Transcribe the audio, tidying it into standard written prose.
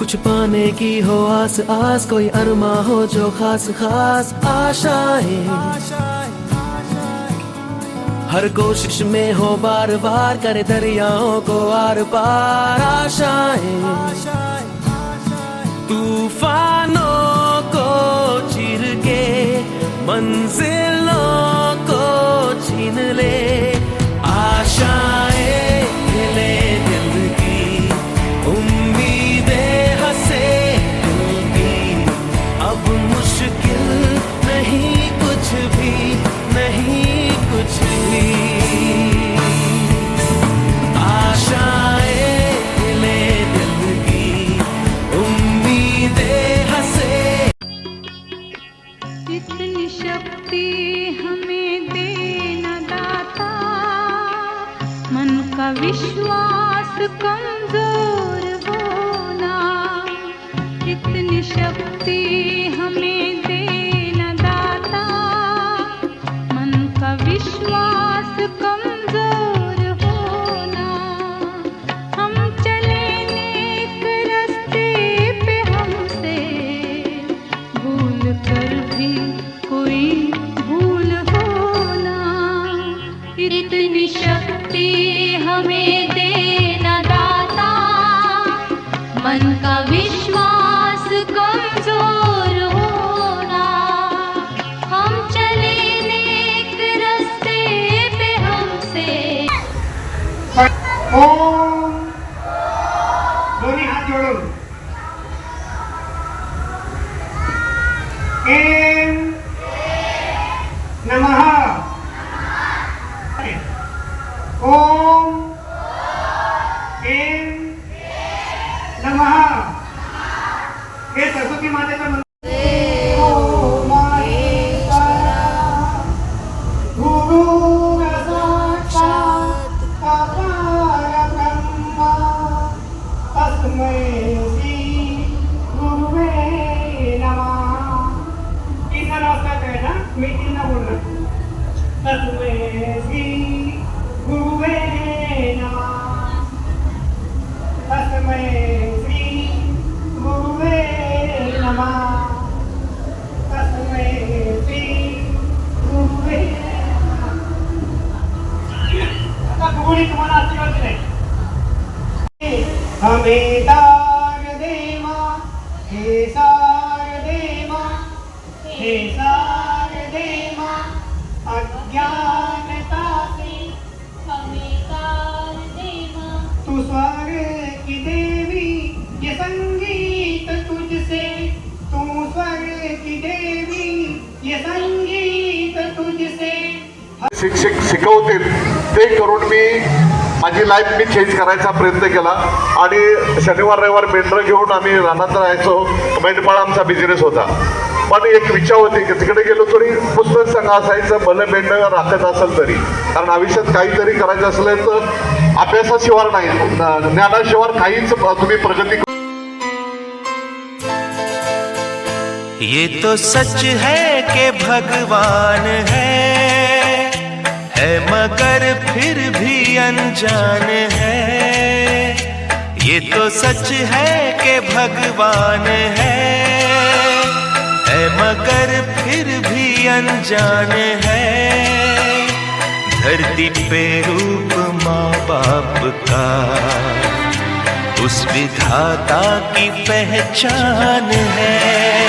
कुछ पाने की हो आस आस, कोई अरमा हो जो खास खास आशाएं, हर कोशिश में हो बार बार, करे दरियाओं को आर पार आशाएं, तूफानों को चीर के मंजिलों को छीन ले, आशाएं खिले दिल की, उम्मीदें हंसे दिल की, अब मुश्किल नहीं कुछ भी, नहीं कुछ भी, आशाएं खिले दिल की, उम्मीदें हंसे। इतनी शक्ति हमें देना दाता, मन का विश्वास कमजोर होना, इतनी शक्ति हमें देना दाता, मन का विश्वास कमजोर होना, हम चले नेक रास्ते पे, हमसे भूल कर भी कोई भूल होना, इतनी शक्ति हमें देना दाता, मन का विश्वास कमजोर होना, हम चले नेक रास्ते पे, हमसे ओम दोन्ही हात जोडून एम नमः ओम एम नमः हे सरस्वती मातेचं मंत्र तुम्हाला आशीर्वाद दिलाय, हमें दार दे मां, हे सार दे मां, हे सार दे मां, अज्ञानता से हमें तार दे मां, तू स्वर्ग की देवी, ये संगीत तुझसे, तू स्वर्ग की देवी, ये संगीत तुझसे। शिक्षक शिकवतील ते करून मी माझी लाईफ मी चेंज करायचा प्रयत्न केला आणि शनिवार रविवार मेंढरं घेऊन आम्ही रानात राहायचो. मेंढपाळ आमचा बिझनेस होता. पण एक इच्छा होती की तिकडे गेलो तरी पुस्तक संघ असायचं, भलं मेंढं राखत असेल तरी, कारण आयुष्यात काहीतरी करायचं असलं तर अभ्यासाशिवाय नाही, ज्ञानाशिवाय काहीच तुम्ही प्रगती. ये तो सच है कि भगवान है मगर फिर भी अनजान है, ये तो सच है कि भगवान है मगर फिर भी अनजान है, धरती पे रूप माँ बाप का उस विधाता की पहचान है।